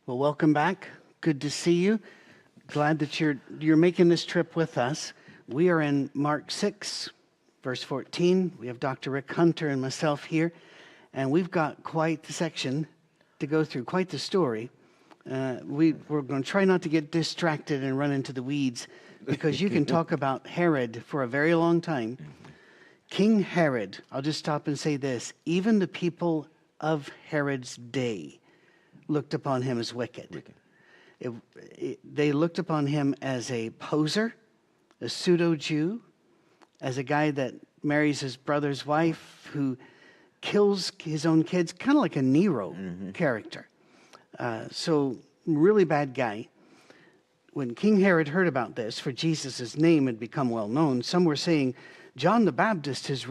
Well, welcome back. Good to see you. Glad that you're making this trip with us. We are in Mark 6, verse 14. We have Dr. Rick Hunter and myself here, and we've got quite the section to go through, quite the story. We're going to try not to get distracted and run into the weeds, because you can talk about Herod for a very long time. King Herod, I'll just stop and say this, even the people of Herod's day looked upon him as wicked. They looked upon him as a poser, a pseudo-Jew, as a guy that marries his brother's wife, who kills his own kids, kind of like a Nero character. So really bad guy. When King Herod heard about this, for Jesus' name had become well known, some were saying, John the Baptist has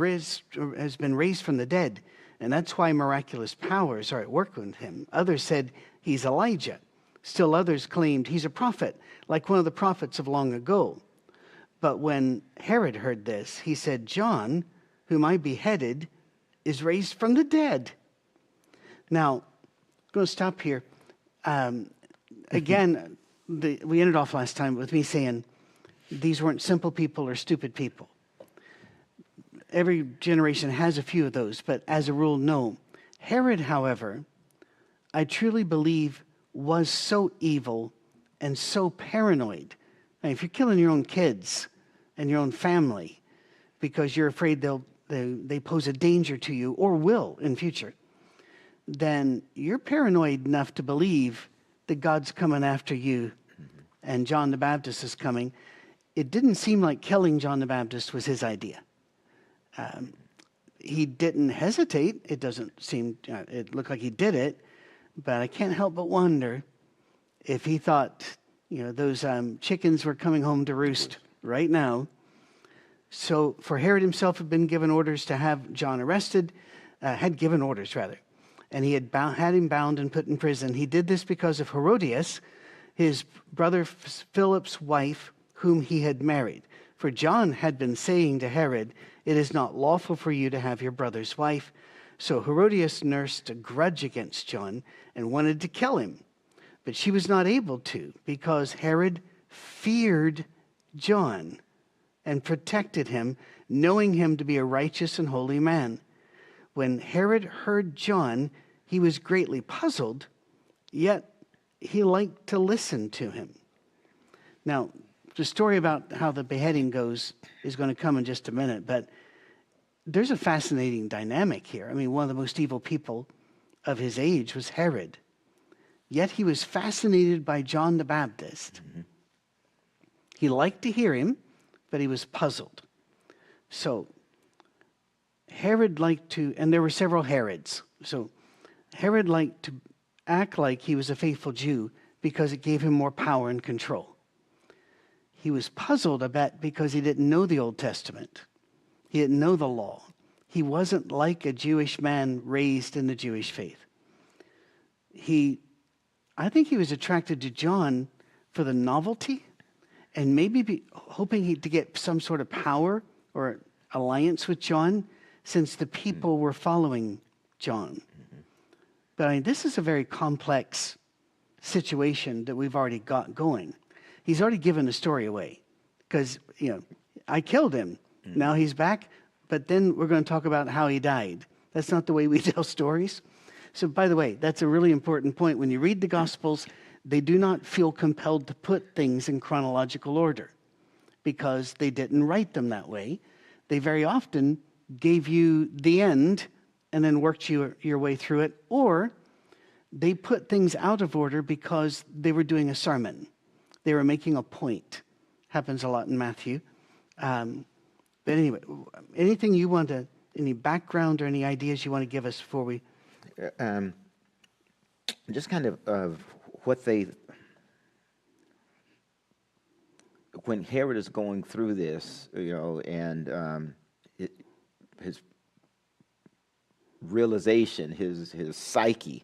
been raised from the dead, and that's why miraculous powers are at work with him. Others said he's Elijah. Still others claimed he's a prophet, like one of the prophets of long ago. But when Herod heard this, he said, John, whom I beheaded, is raised from the dead. Now, I'm going to stop here. Again, we ended off last time with me saying these weren't simple people or stupid people. Every generation has a few of those, but as a rule, no. Herod, however, I truly believe was so evil and so paranoid. Now, if you're killing your own kids and your own family because you're afraid they pose a danger to you or will in future, then you're paranoid enough to believe that God's coming after you and John the Baptist is coming. It didn't seem like killing John the Baptist was his idea. He didn't hesitate. It doesn't seem, it looked like he did it, but I can't help but wonder if he thought, those chickens were coming home to roost right now. So for Herod himself had been given orders to have John arrested, had given orders rather, and he had him bound and put in prison. He did this because of Herodias, his brother Philip's wife, whom he had married. For John had been saying to Herod, it is not lawful for you to have your brother's wife. So Herodias nursed a grudge against John and wanted to kill him. But she was not able to, because Herod feared John and protected him, knowing him to be a righteous and holy man. When Herod heard John, he was greatly puzzled, yet he liked to listen to him. Now, the story about how the beheading goes is going to come in just a minute, but there's a fascinating dynamic here. I mean, one of the most evil people of his age was Herod. Yet he was fascinated by John the Baptist. He liked to hear him, but he was puzzled. So Herod liked to, and there were several Herods. So Herod liked to act like he was a faithful Jew because it gave him more power and control. He was puzzled a bit because he didn't know the Old Testament. He didn't know the law. He wasn't like a Jewish man raised in the Jewish faith. I think he was attracted to John for the novelty and maybe hoping to get some sort of power or alliance with John, since the people were following John. But this is a very complex situation that we've already got going. He's already given the story away because, I killed him. Now he's back, but then we're going to talk about how he died. That's not the way we tell stories. So, by the way, that's a really important point. When you read the Gospels, they do not feel compelled to put things in chronological order because they didn't write them that way. They very often gave you the end and then worked your way through it, or they put things out of order because they were doing a sermon. They were making a point. Happens a lot in Matthew. But anyway, anything you want to, any background or any ideas you want to give us before we? Just kind of what when Herod is going through this, and his realization, his psyche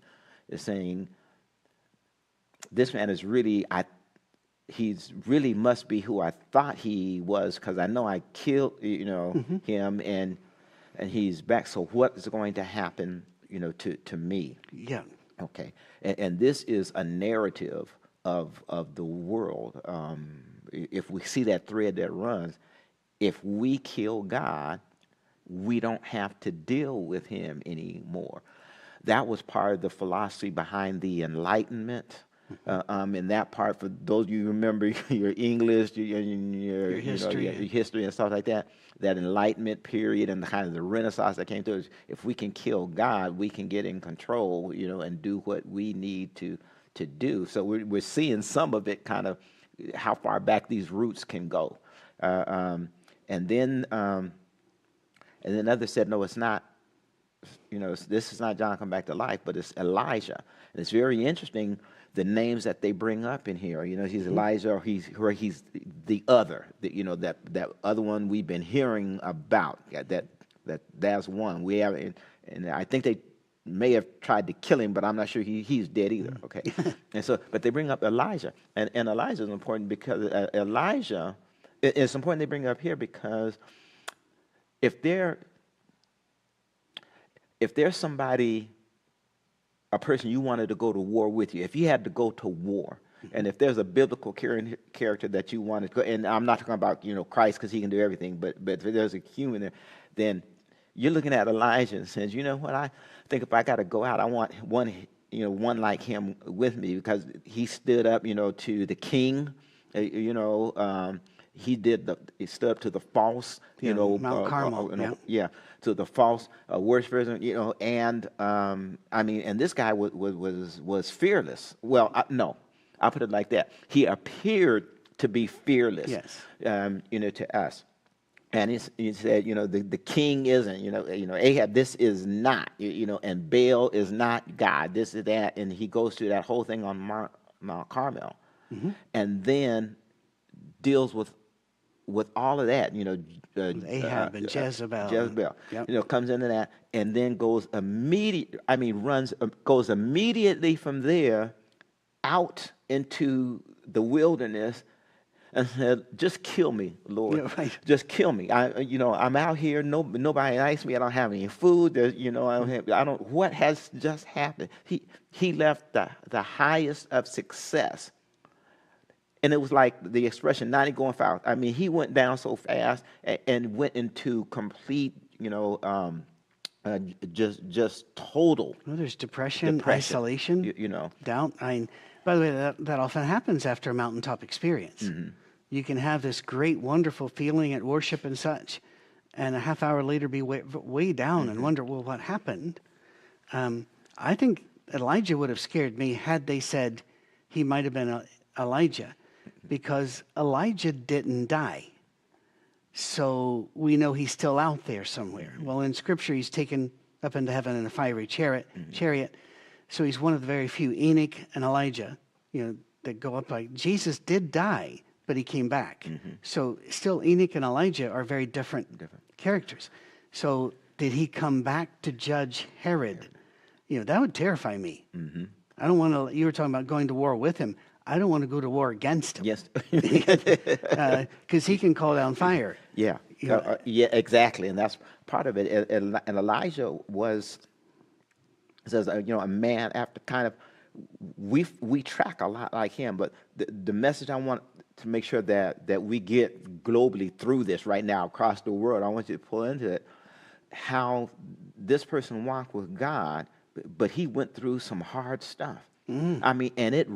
is saying, this man is really, he's really must be who I thought he was, because I know I killed, him, and he's back. So what is going to happen, to me? Yeah. Okay, and this is a narrative of the world. If we see that thread that runs, if we kill God, we don't have to deal with him anymore. That was part of the philosophy behind the Enlightenment. In that part, for those of you who remember your English, Your your history. history and stuff like that, that Enlightenment period and the kind of the Renaissance that came through, if we can kill God, we can get in control, and do what we need to do. So we're seeing some of it, kind of how far back these roots can go. Uh, um, and then um, and then others said, no, it's not. This is not John come back to life, but it's Elijah. And it's very interesting the names that they bring up in here. He's Elijah, or he's the other. That other one we've been hearing about. Yeah, that's one we have, and I think they may have tried to kill him, but I'm not sure he's dead either. Okay, and so but they bring up Elijah, and Elijah is important because Elijah. It's important they bring up here because if they're if there's somebody, a person you wanted to go to war with you, if you had to go to war, and if there's a biblical character that you wanted to go, and I'm not talking about Christ because he can do everything, but if there's a human there, then you're looking at Elijah and says, you know what, I think if I got to go out, I want one like him with me, because he stood up, to the king, he stood up to the false, Yeah, Mount Carmel. Yeah. yeah, to the false worshipers, and and this guy was fearless. Well, no, I'll put it like that. He appeared to be fearless, Yes. To us. And he said, the king isn't, Ahab, this is not, and Baal is not God. This is that, and he goes through that whole thing on Mount Carmel, and then deals with all of that, With Ahab and Jezebel. Jezebel, Yep. comes into that, and then goes goes immediately from there out into the wilderness and said, "Just kill me, Lord. Yeah, right. Just kill me. I'm out here. Nobody likes me. I don't have any food. I don't. What has just happened?" He left the highest of success. And it was like the expression, 90 going fast. He went down so fast and went into complete, just total Well, there's depression, isolation, doubt. By the way, that often happens after a mountaintop experience. You can have this great, wonderful feeling at worship and such, and a half hour later be way down and wonder, well, what happened? I think Elijah would have scared me had they said he might have been Elijah, because Elijah didn't die. So we know he's still out there somewhere. Well, in Scripture, he's taken up into heaven in a fiery chariot. So he's one of the very few, Enoch and Elijah, that go up. Like Jesus did die, but he came back. So still, Enoch and Elijah are very different characters. So did he come back to judge Herod? That would terrify me. I don't want to. You were talking about going to war with him. I don't want to go to war against him. Yes. Because he can call down fire. Yeah. Yeah, exactly. And that's part of it. And Elijah says, a man after kind of, we track a lot like him, but the message I want to make sure that we get globally through this right now across the world, I want you to pull into it, how this person walked with God, but he went through some hard stuff. And it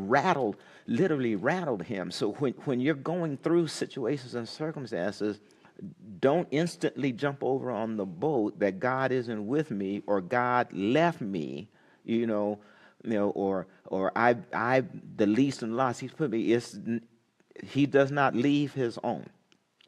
literally rattled him. So when you're going through situations and circumstances, don't instantly jump over on the boat that God isn't with me, or God left me, or I the least and lost he's put me. He does not leave his own.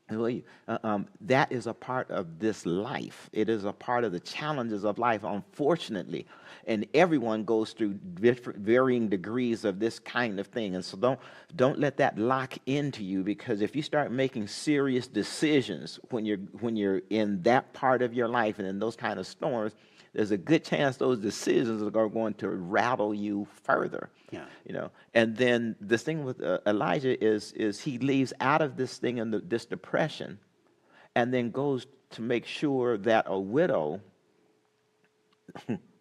That is a part of this life. It is a part of the challenges of life, unfortunately. And everyone goes through varying degrees of this kind of thing. And so don't let that lock into you, because if you start making serious decisions when you're in that part of your life and in those kind of storms, there's a good chance those decisions are going to rattle you further. Yeah. And then this thing with Elijah is he leaves out of this thing and this depression, and then goes to make sure that a widow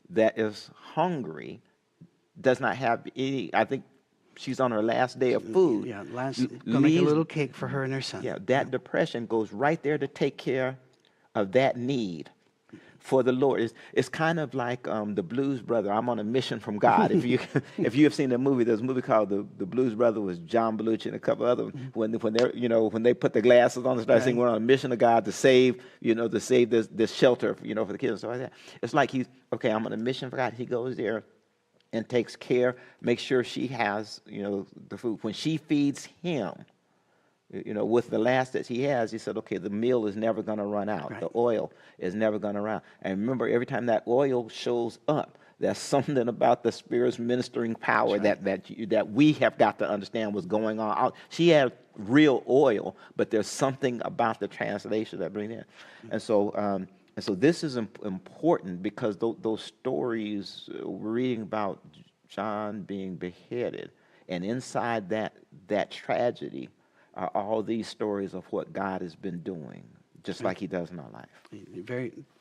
that is hungry does not have any, I think she's on her last day of food. Yeah, go make a Leaves, little cake for her and her son. yeah, that depression goes right there to take care of that need for the Lord. It's kind of like the Blues Brother. I'm on a mission from God. If you if you have seen the movie, there's a movie called the Blues Brother with John Belushi and a couple other when they're when they put the glasses on and start saying we're on a mission of God to save this shelter for the kids and stuff like that. It's like he's okay. I'm on a mission for God. He goes there and takes care, makes sure she has the food. When she feeds him, with the last that he has, he said, okay, the meal is never going to run out. Right. The oil is never going to run out. And remember, every time that oil shows up, there's something about the Spirit's ministering power that we have got to understand what's going on. She had real oil, but there's something about the translation that brings in. And so this is important because those stories we're reading about John being beheaded, and inside that tragedy are all these stories of what God has been doing, just like he does in our life.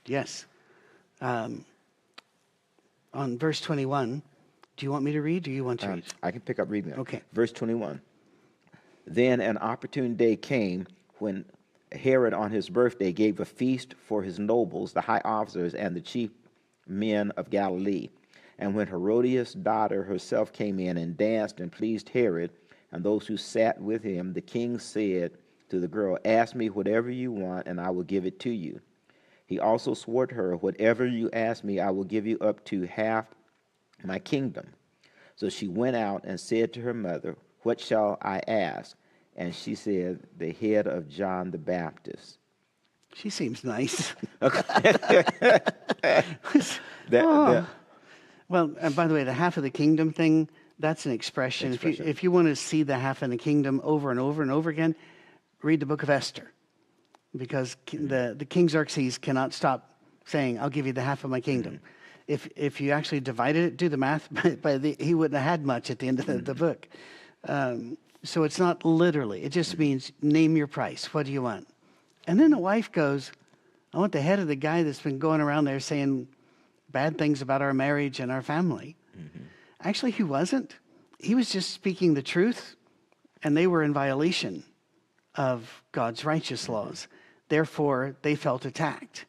Yes. On verse 21, do you want me to read, or do you want to read? I can pick up reading that. Okay. Verse 21. Then an opportune day came when Herod on his birthday gave a feast for his nobles, the high officers, and the chief men of Galilee. And when Herodias' daughter herself came in and danced and pleased Herod, and those who sat with him, the king said to the girl, ask me whatever you want, and I will give it to you. He also swore to her, whatever you ask me, I will give you up to half my kingdom. So she went out and said to her mother, what shall I ask? And she said, the head of John the Baptist. She seems nice. Well, and by the way, the half of the kingdom thing, that's an expression. If you want to see the half of the kingdom over and over and over again, read the book of Esther. Because the King Xerxes cannot stop saying, I'll give you the half of my kingdom. If you actually divided it, do the math, he wouldn't have had much at the end of the book. So it's not literally. It just means name your price. What do you want? And then the wife goes, I want the head of the guy that's been going around there saying bad things about our marriage and our family. Actually, he wasn't. He was just speaking the truth, and they were in violation of God's righteous laws. Therefore, they felt attacked.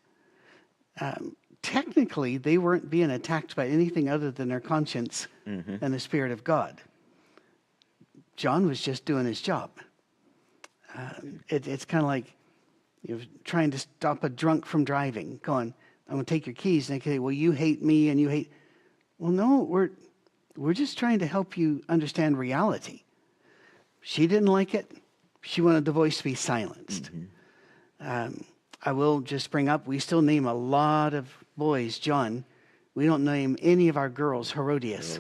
Technically, they weren't being attacked by anything other than their conscience and the Spirit of God. John was just doing his job. It's kind of like trying to stop a drunk from driving, going, I'm going to take your keys. And they say, well, you hate me and you hate... Well, no, we're just trying to help you understand reality. She didn't like it. She wanted the voice to be silenced. I will just bring up, we still name a lot of boys John. We don't name any of our girls Herodias.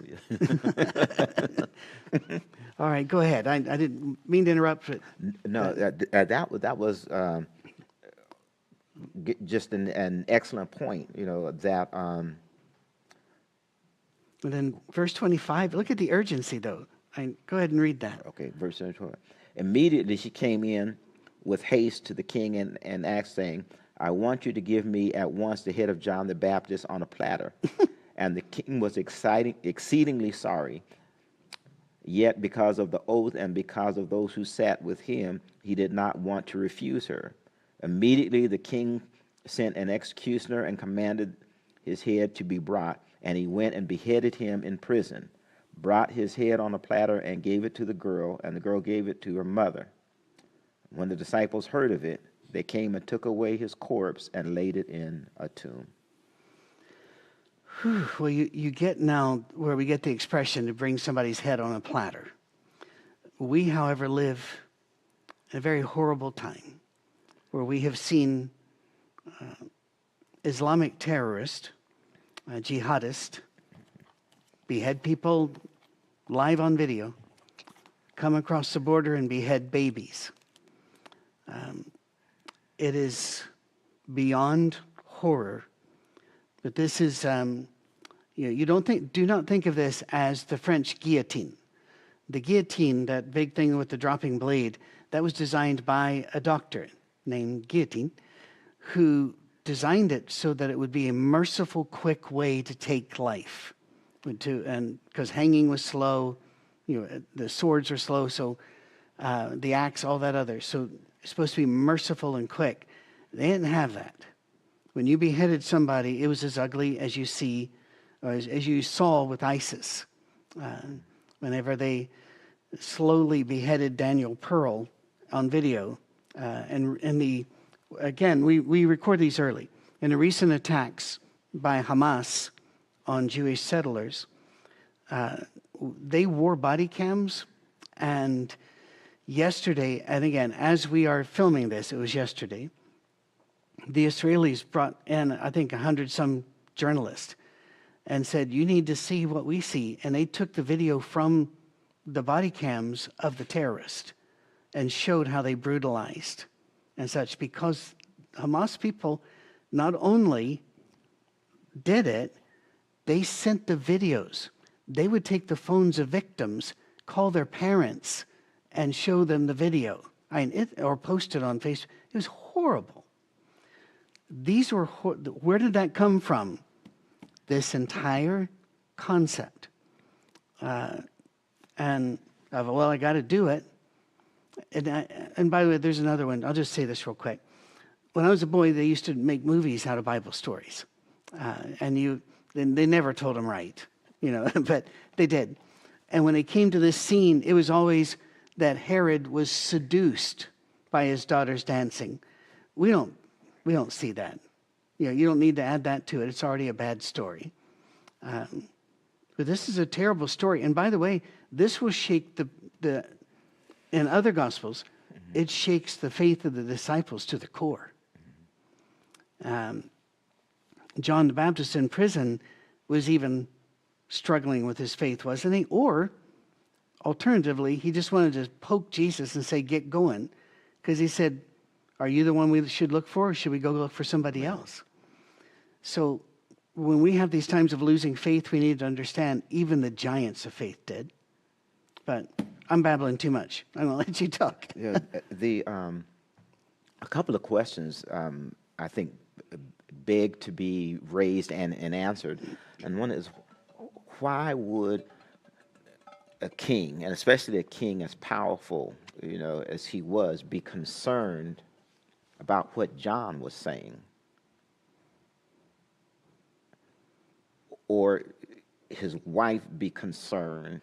All right, go ahead. I didn't mean to interrupt. But no, that was just an excellent point. That. And then verse 25. Look at the urgency, though. Go ahead and read that. Okay, verse 25. Immediately she came in with haste to the king and asked, saying, I want you to give me at once the head of John the Baptist on a platter. And the king was exceedingly sorry. Yet because of the oath and because of those who sat with him, he did not want to refuse her. Immediately the king sent an executioner and commanded his head to be brought, and he went and beheaded him in prison, brought his head on a platter and gave it to the girl, and the girl gave it to her mother. When the disciples heard of it, they came and took away his corpse and laid it in a tomb. Well, you get now where we get the expression to bring somebody's head on a platter. We, however, live in a very horrible time where we have seen Islamic terrorists, jihadists, behead people live on video, come across the border and behead babies. It is beyond horror. But this is, do not think of this as the French guillotine. The guillotine, that big thing with the dropping blade, that was designed by a doctor named Guillotine, who designed it so that it would be a merciful, quick way to take life. and because hanging was slow, the swords were slow, so the axe, all that other. So it's supposed to be merciful and quick. They didn't have that. When you beheaded somebody, it was as ugly as you see, or as you saw with ISIS. Whenever they slowly beheaded Daniel Pearl on video, again, we record these early. In the recent attacks by Hamas on Jewish settlers, they wore body cams, and yesterday, and again, as we are filming this, it was yesterday, the Israelis brought in, I think, 100-some journalists and said, you need to see what we see. And they took the video from the body cams of the terrorist and showed how they brutalized and such, because Hamas people not only did it, they sent the videos. They would take the phones of victims, call their parents, and show them the video, or post it on Facebook. It was horrible. Where did that come from? This entire concept. I got to do it. And by the way, there's another one. I'll just say this real quick. When I was a boy, they used to make movies out of Bible stories. And they never told them right, but they did. And when it came to this scene, it was always that Herod was seduced by his daughter's dancing. We don't see that. You don't need to add that to it. It's already a bad story. But this is a terrible story. And by the way, this will shake in other Gospels, it shakes the faith of the disciples to the core. John the Baptist in prison was even struggling with his faith, wasn't he? Or, alternatively, he just wanted to poke Jesus and say, get going. Because he said, are you the one we should look for, or should we go look for somebody else? So when we have these times of losing faith, we need to understand even the giants of faith did. But I'm babbling too much. I'm going to let you talk. Yeah, a couple of questions I think beg to be raised and answered. And one is, why would a king, and especially a king as powerful, as he was, be concerned about what John was saying? Or his wife be concerned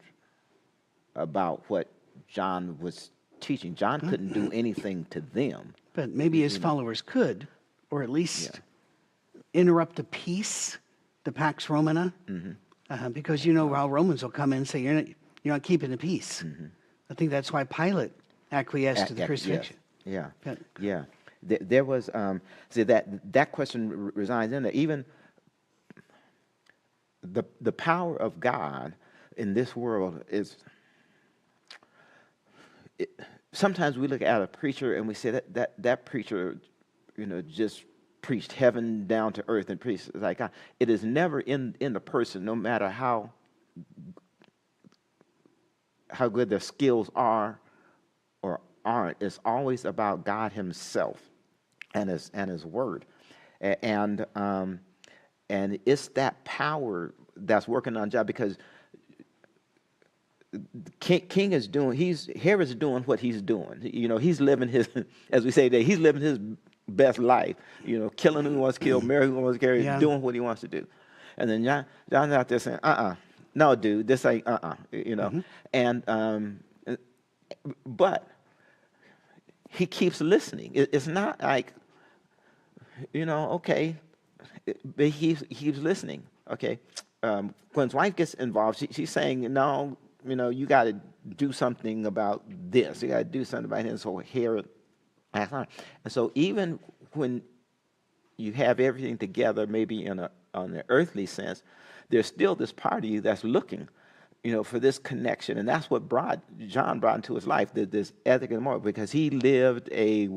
about what John was teaching? John couldn't do anything to them. But maybe his followers could, or at least interrupt the peace, the Pax Romana, because how Romans will come in and say, you're not keeping the peace. I think that's why Pilate acquiesced to the crucifixion. Yes. Yeah. There was, that question resides in there. Even the power of God in this world is, sometimes we look at a preacher and we say that preacher, just preached heaven down to earth and preached like God. It is never in the person, no matter how good their skills are or aren't. It's always about God Himself and His Word, and it's that power that's working on job, because King is doing, Herod's doing what he's doing. He's living his, as we say today, he's living his best life. Killing who he wants to kill, marrying who he wants to marry, doing what he wants to do. And then John's out there saying, no, dude, this ain't, And, but he keeps listening. It's not like, okay, but he keeps listening, okay? When his wife gets involved, she's saying, no, you got to do something about this. You got to do something about it. So Herod acts on it. And so even when you have everything together, maybe on an earthly sense, there's still this party that's looking, for this connection. And that's what John brought into his life, this ethic and moral, because he lived a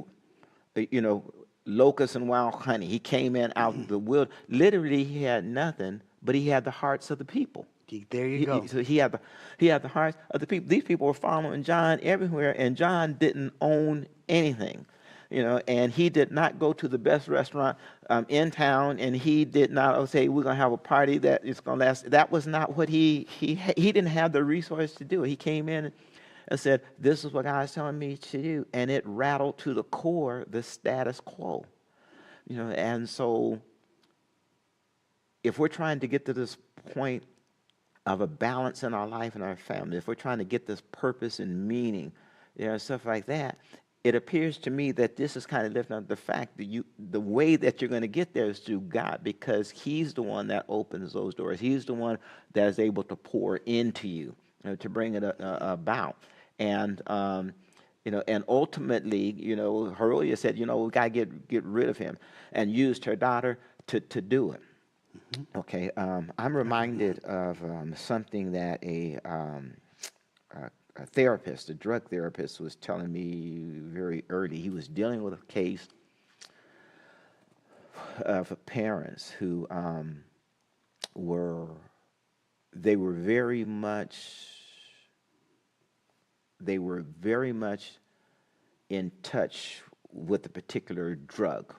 locust and wild honey. He came in out of the wild. Literally, he had nothing, but he had the hearts of the people. There you go. So he had the hearts of the people. These people were following John everywhere, and John didn't own anything. and he did not go to the best restaurant in town, and he did not say, we're going to have a party that is going to last. That was not what he didn't have the resource to do it. He came in and said, this is what God's telling me to do, and it rattled to the core the status quo. And so if we're trying to get to this point of a balance in our life and our family, if we're trying to get this purpose and meaning, stuff like that, it appears to me that this is kind of lifting up the fact that the way that you're going to get there is through God, because he's the one that opens those doors. He's the one that is able to pour into you, to bring it about. And, and ultimately, Herodias said, we got to get rid of him, and used her daughter to do it. Mm-hmm. Okay, I'm reminded of something that a therapist, a drug therapist, was telling me very early. He was dealing with a case of parents who were very much in touch with a particular drug.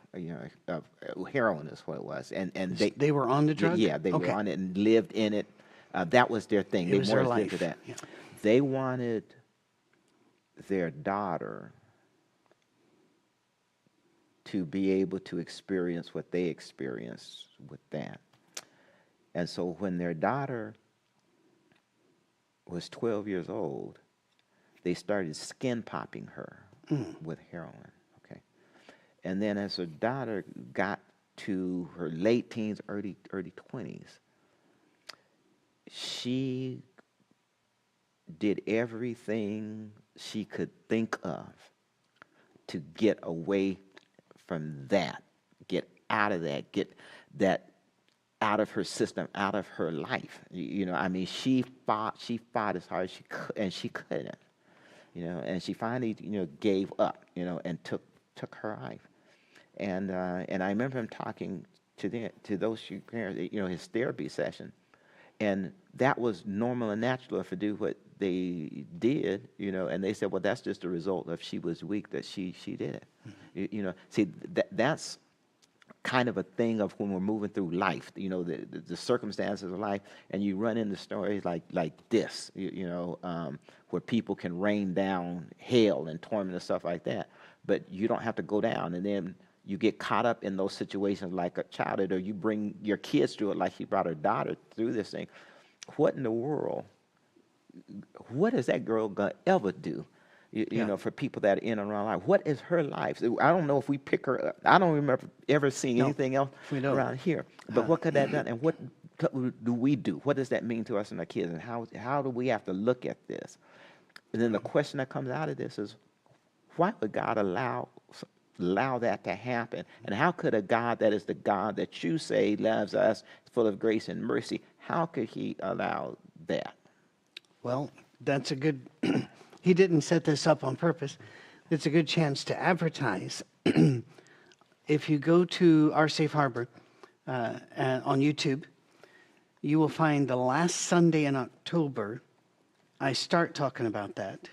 Heroin is what it was, and they were on the drug. Yeah, they were on it and lived in it. That was their thing. It was their life. Into that. Yeah. They wanted their daughter to be able to experience what they experienced with that. And so when their daughter was 12 years old, they started skin popping her with heroin. Okay. And then as her daughter got to her late teens, early 20s, she did everything she could think of to get away from that, get out of that, get that out of her system, out of her life. She fought as hard as she could, and she couldn't. And she finally, gave up, and took her life. And I remember him talking to those parents, his therapy session, and that was normal and natural to do what they did, and they said, well, that's just a result of she was weak that she did it. Mm-hmm. See, that's kind of a thing of when we're moving through life, the circumstances of life, and you run into stories like this, where people can rain down hell and torment and stuff like that, but you don't have to go down, and then you get caught up in those situations like a child did, or you bring your kids through it like he brought her daughter through this thing. What in the world? What is that girl gonna ever do? For people that are in and around life. What is her life? I don't know if we pick her up. I don't remember ever seeing anything else around here. But what could that done? And what do we do? What does that mean to us and our kids? And how do we have to look at this? And then the question that comes out of this is, why would God allow that to happen? And how could a God that is the God that you say loves us, full of grace and mercy, how could he allow that? Well, that's a good... He didn't set this up on purpose. It's a good chance to advertise. If you go to Our Safe Harbor on YouTube, you will find the last Sunday in October, I start talking about that.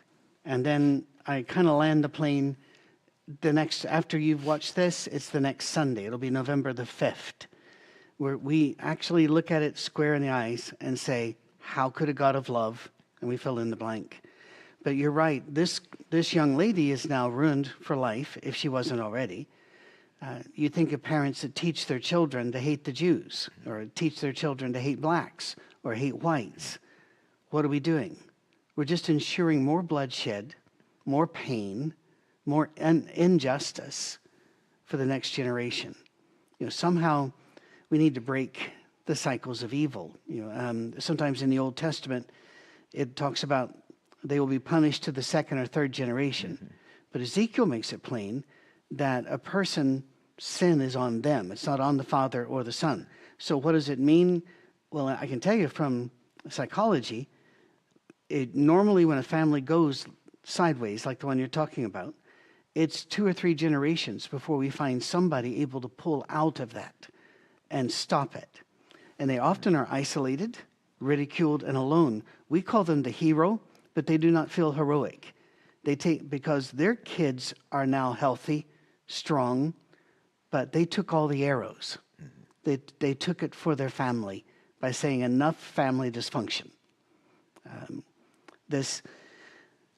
And then I kind of land the plane after you've watched this, it's the next Sunday. It'll be November the 5th, where we actually look at it square in the eyes and say, how could a God of love, and we fill in the blank. But you're right, this young lady is now ruined for life, if she wasn't already. You think of parents that teach their children to hate the Jews, or teach their children to hate blacks, or hate whites. What are we doing? We're just ensuring more bloodshed, more pain, more injustice for the next generation. Somehow we need to break the cycles of evil. Sometimes in the Old Testament, it talks about they will be punished to the second or third generation. Mm-hmm. But Ezekiel makes it plain that a person's sin is on them. It's not on the father or the son. So what does it mean? Well, I can tell you from psychology, normally when a family goes sideways, like the one you're talking about, it's 2 or 3 generations before we find somebody able to pull out of that and stop it. And they often are isolated, ridiculed, and alone. We call them the hero, but they do not feel heroic. Because their kids are now healthy, strong, but they took all the arrows. They took it for their family by saying enough family dysfunction.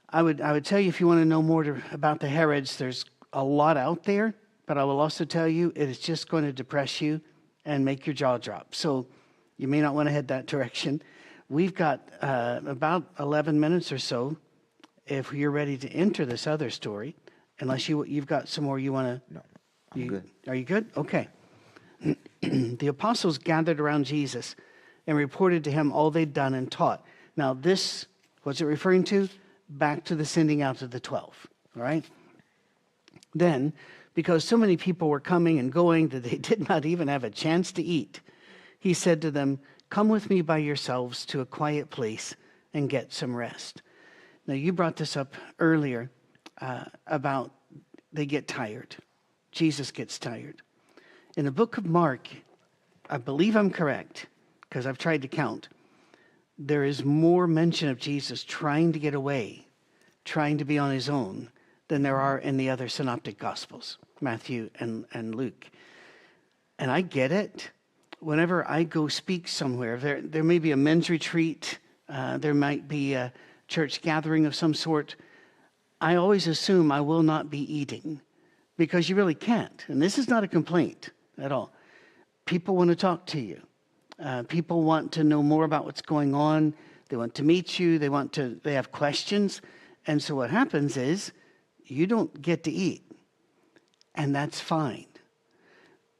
I would tell you, if you want to know more about the Herods, there's a lot out there, but I will also tell you it is just going to depress you and make your jaw drop. So you may not want to head that direction. We've got about 11 minutes or so if you're ready to enter this other story, unless you've got some more you want to. No, I'm good. Are you good? Okay. The apostles gathered around Jesus and reported to him all they'd done and taught. Now this, what's it referring to? Back to the sending out of the 12, all right? Then, because so many people were coming and going that they did not even have a chance to eat, he said to them, "Come with me by yourselves to a quiet place and get some rest." Now, you brought this up earlier about they get tired. Jesus gets tired. In the book of Mark, I believe I'm correct, because I've tried to count, there is more mention of Jesus trying to get away, trying to be on his own, than there are in the other synoptic gospels, Matthew and Luke. And I get it. Whenever I go speak somewhere, there may be a men's retreat, there might be a church gathering of some sort, I always assume I will not be eating, because you really can't. And this is not a complaint at all. People want to talk to you. People want to know more about what's going on. They want to meet you. They have questions. And so what happens is you don't get to eat, and that's fine.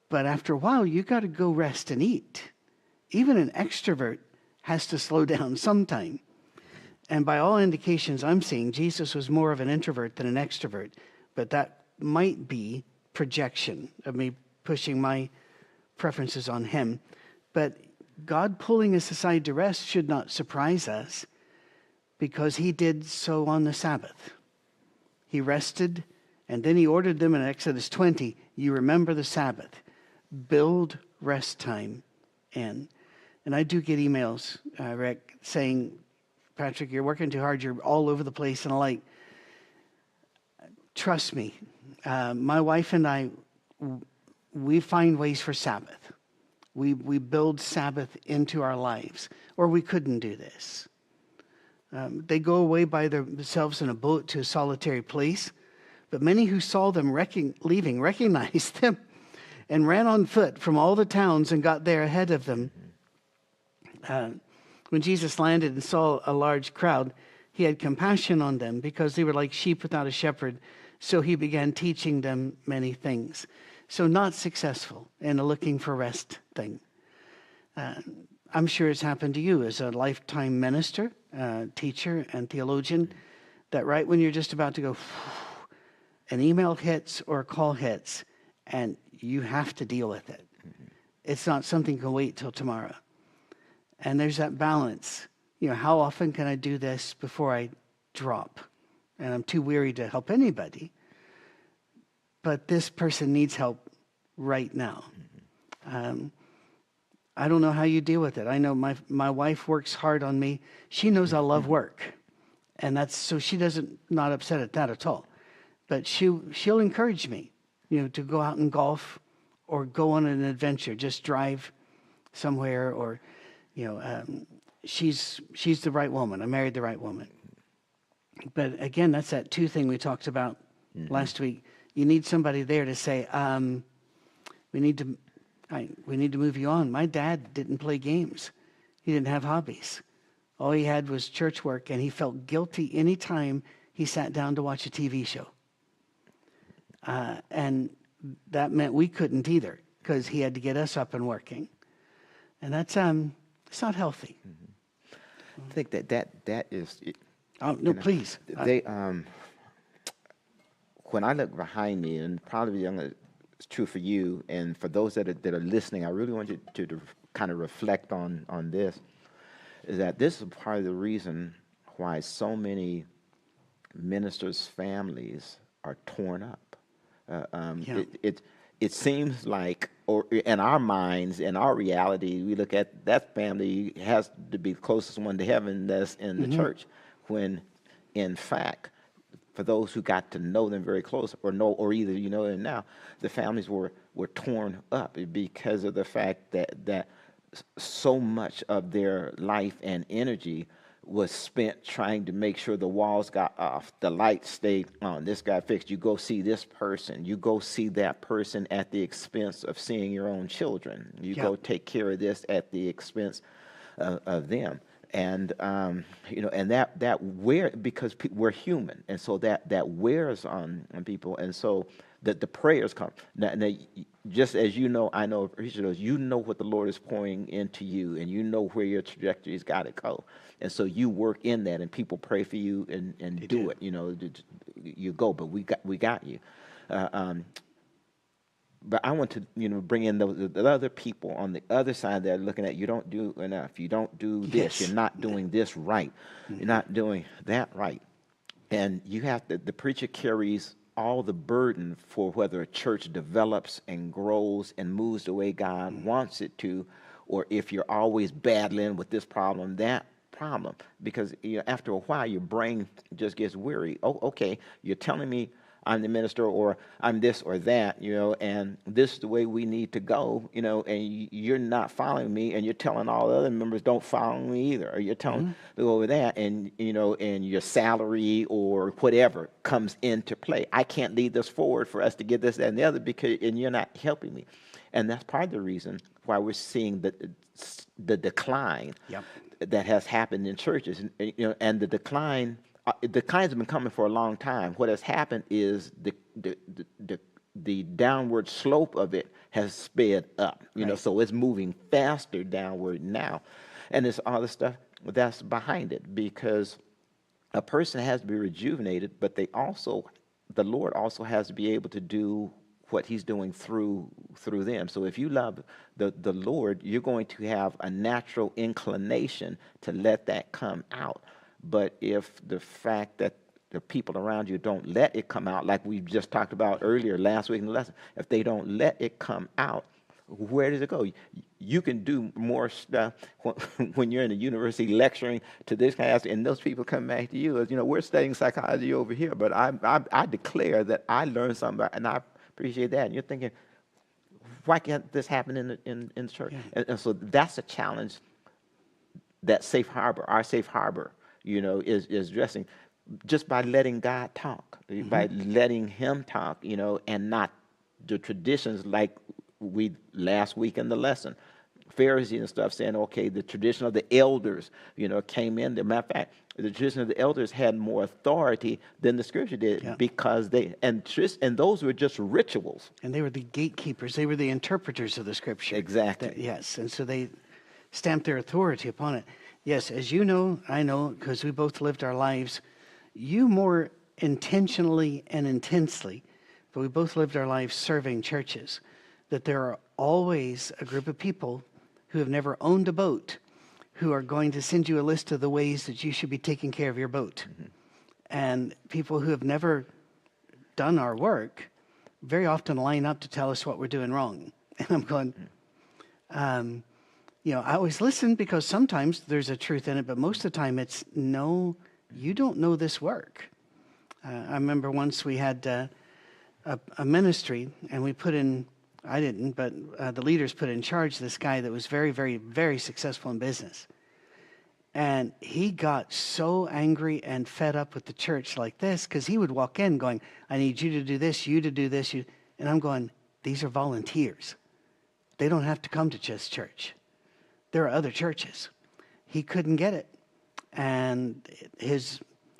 But after a while, you got to go rest and eat. Even an extrovert has to slow down sometime. And by all indications I'm seeing, Jesus was more of an introvert than an extrovert. But that might be projection of me pushing my preferences on him. But God pulling us aside to rest should not surprise us, because he did so on the Sabbath. He rested, and then he ordered them in Exodus 20, you remember the Sabbath. Build rest time in. And I do get emails, Rick, saying, Patrick, you're working too hard. You're all over the place. And I'm like, trust me, my wife and I, we find ways for Sabbath. We build Sabbath into our lives, or we couldn't do this. They go away by themselves in a boat to a solitary place, but many who saw them leaving recognized them and ran on foot from all the towns and got there ahead of them. When Jesus landed and saw a large crowd, he had compassion on them because they were like sheep without a shepherd. So he began teaching them many things. So not successful in a looking for rest thing. I'm sure it's happened to you as a lifetime minister, teacher, and theologian, that right when you're just about to go, an email hits or a call hits, and you have to deal with it. It's not something you can wait till tomorrow. And there's that balance. You know, how often can I do this before I drop? And I'm too weary to help anybody. But this person needs help right now. I don't know how you deal with it. I know my wife works hard on me. She knows I love work. And that's so she doesn't not upset at that at all. But she'll encourage me, you know, to go out and golf or go on an adventure, just drive somewhere, or, you know, she's the right woman. I married the right woman. But again, that's that two thing we talked about last week. You need somebody there to say, we need to move you on. My dad didn't play games. He didn't have hobbies. All he had was church work, and he felt guilty any time he sat down to watch a TV show. And that meant we couldn't either, because he had to get us up and working. And that's it's not healthy. I think that is. Oh no, please. They when I look behind me, and probably it's true for you, and for those that are listening, I really want you to kind of reflect on this. Is that this is part of the reason why so many ministers' families are torn up. It seems like, or in our minds, in our reality, we look at that family has to be the closest one to heaven that's in the church, when in fact for those who got to know them very close, or either you know them now, the families were torn up because of the fact that so much of their life and energy was spent trying to make sure the walls got off, the lights stayed on, this got fixed. You go see this person, you go see that person at the expense of seeing your own children. You go take care of this at the expense of them. And and that wear, because we're human, and so that wears on people, and so that the prayers come. Now, just as you know, I know each of those, you know what the Lord is pouring into you, and you know where your trajectory's got to go, and so you work in that, and people pray for you and do it. You go, but we got you. But I want to, bring in the other people on the other side that are looking at, you don't do enough. You don't do this. You're not doing this right. You're not doing that right. And you have to, the preacher carries all the burden for whether a church develops and grows and moves the way God wants it to, or if you're always battling with this problem, that problem. Because after a while, your brain just gets weary. Oh, okay, you're telling me I'm the minister, or I'm this or that, and this is the way we need to go, and you're not following me, and you're telling all the other members don't follow me either, or you're telling to go over that, and and your salary or whatever comes into play. I can't lead this forward for us to get this, that, and the other, and you're not helping me, and that's part of the reason why we're seeing the decline that has happened in churches, and the decline. The declines have been coming for a long time. What has happened is the downward slope of it has sped up. So it's moving faster downward now, and it's all the stuff that's behind it, because a person has to be rejuvenated, but the Lord also has to be able to do what He's doing through them. So if you love the Lord, you're going to have a natural inclination to let that come out. But if the fact that the people around you don't let it come out, like we just talked about earlier last week in the lesson, if they don't let it come out, where does it go? You can do more stuff when you're in a university lecturing to this class, and those people come back to you as, we're studying psychology over here, but I declare that I learned something, and I appreciate that. And you're thinking, why can't this happen in the church? And so that's a challenge that our safe harbor, is addressing, just by letting God talk, by letting Him talk, and not the traditions like we last week in the lesson, Pharisees and stuff saying, okay, the tradition of the elders, came in. As a matter of fact, the tradition of the elders had more authority than the Scripture did, because and those were just rituals. And they were the gatekeepers. They were the interpreters of the Scripture. Exactly. Yes, and so they stamped their authority upon it. Yes, as you know, I know, because we both lived our lives, you more intentionally and intensely, but we both lived our lives serving churches, that there are always a group of people who have never owned a boat who are going to send you a list of the ways that you should be taking care of your boat. And people who have never done our work very often line up to tell us what we're doing wrong. And I'm going, I always listen, because sometimes there's a truth in it, but most of the time it's, no, you don't know this work. I remember once we had a ministry, and we put in, I didn't, but the leaders put in charge this guy that was very, very, very successful in business. And he got so angry and fed up with the church like this, because he would walk in going, I need you to do this, you to do this. And I'm going, these are volunteers. They don't have to come to just church. There are other churches. He couldn't get it. And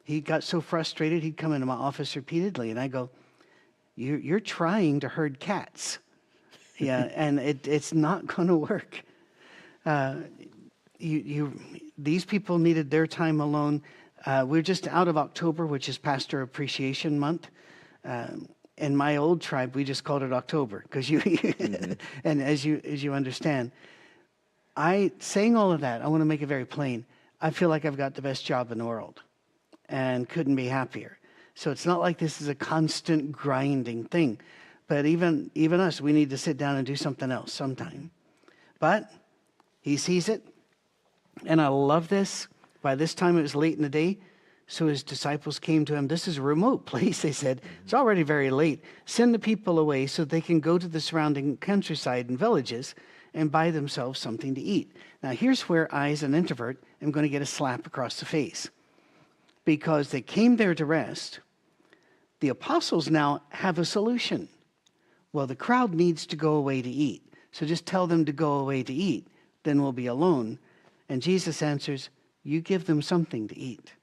he got so frustrated, he'd come into my office repeatedly, and I go, you're trying to herd cats. And it's not going to work. These people needed their time alone. We're just out of October, which is Pastor Appreciation Month. In my old tribe, we just called it October, because and as you understand, saying all of that, I want to make it very plain. I feel like I've got the best job in the world, and couldn't be happier. So it's not like this is a constant grinding thing. But even us, we need to sit down and do something else sometime. But He sees it, and I love this. By this time, it was late in the day. So his disciples came to him. This is a remote place, they said. It's already very late. Send the people away so they can go to the surrounding countryside and villages and buy themselves something to eat. Now, here's where I, as an introvert, am going to get a slap across the face. Because they came there to rest, the apostles now have a solution. Well, the crowd needs to go away to eat. So just tell them to go away to eat. Then we'll be alone. And Jesus answers, you give them something to eat.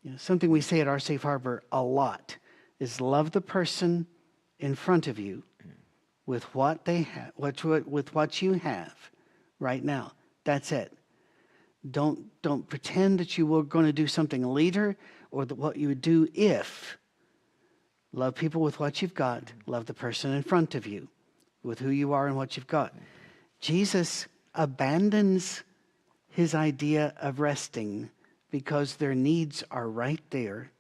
You know, something we say at our Safe Harbor a lot is love the person in front of you with what they have, with what you have right now. That's it. Don't pretend that you were going to do something later or that what you would do if. Love people with what you've got. Love the person in front of you with who you are and what you've got. Jesus abandons his idea of resting because their needs are right there.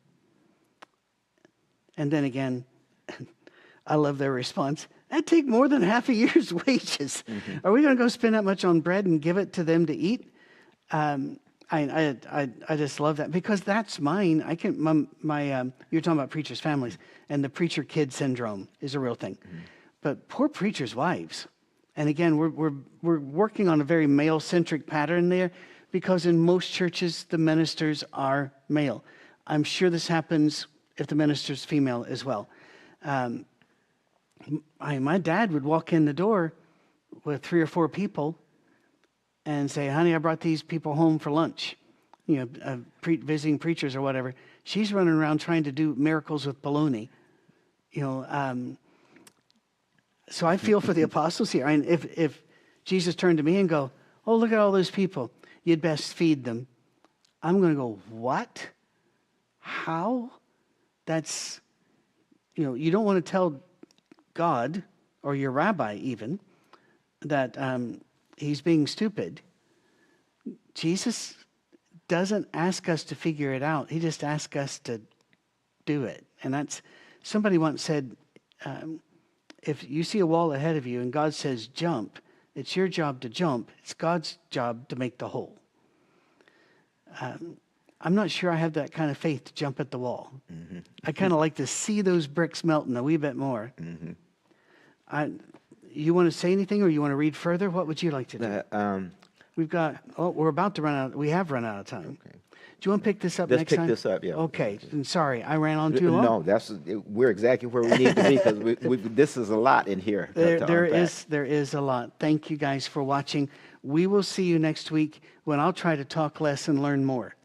And then again, I love their response. That'd take more than half a year's wages. Are we going to go spend that much on bread and give it to them to eat? I just love that because that's mine. I can you're talking about preachers' families, and the preacher kid syndrome is a real thing. But poor preachers' wives. And again, we're working on a very male-centric pattern there because in most churches the ministers are male. I'm sure this happens if the minister's female as well. My dad would walk in the door with 3 or 4 people and say, honey, I brought these people home for lunch, visiting preachers or whatever. She's running around trying to do miracles with bologna. So I feel for the apostles here. And if Jesus turned to me and go, oh, look at all those people, you'd best feed them. I'm going to go, what? How? That's, you don't want to tell God or your rabbi even that he's being stupid. Jesus doesn't ask us to figure it out. He just asks us to do it. And that's, somebody once said, if you see a wall ahead of you and God says jump, it's your job to jump. It's God's job to make the hole. I'm not sure I have that kind of faith to jump at the wall. I kind of like to see those bricks melting a wee bit more. You want to say anything or you want to read further? What would you like to do? We're about to run out. We have run out of time. Okay. Do you want to pick this up next time? Let's pick this up, yeah. Okay. And sorry, I ran on too long. No, we're exactly where we need to be because this is a lot in here. There is a lot. Thank you guys for watching. We will see you next week when I'll try to talk less and learn more.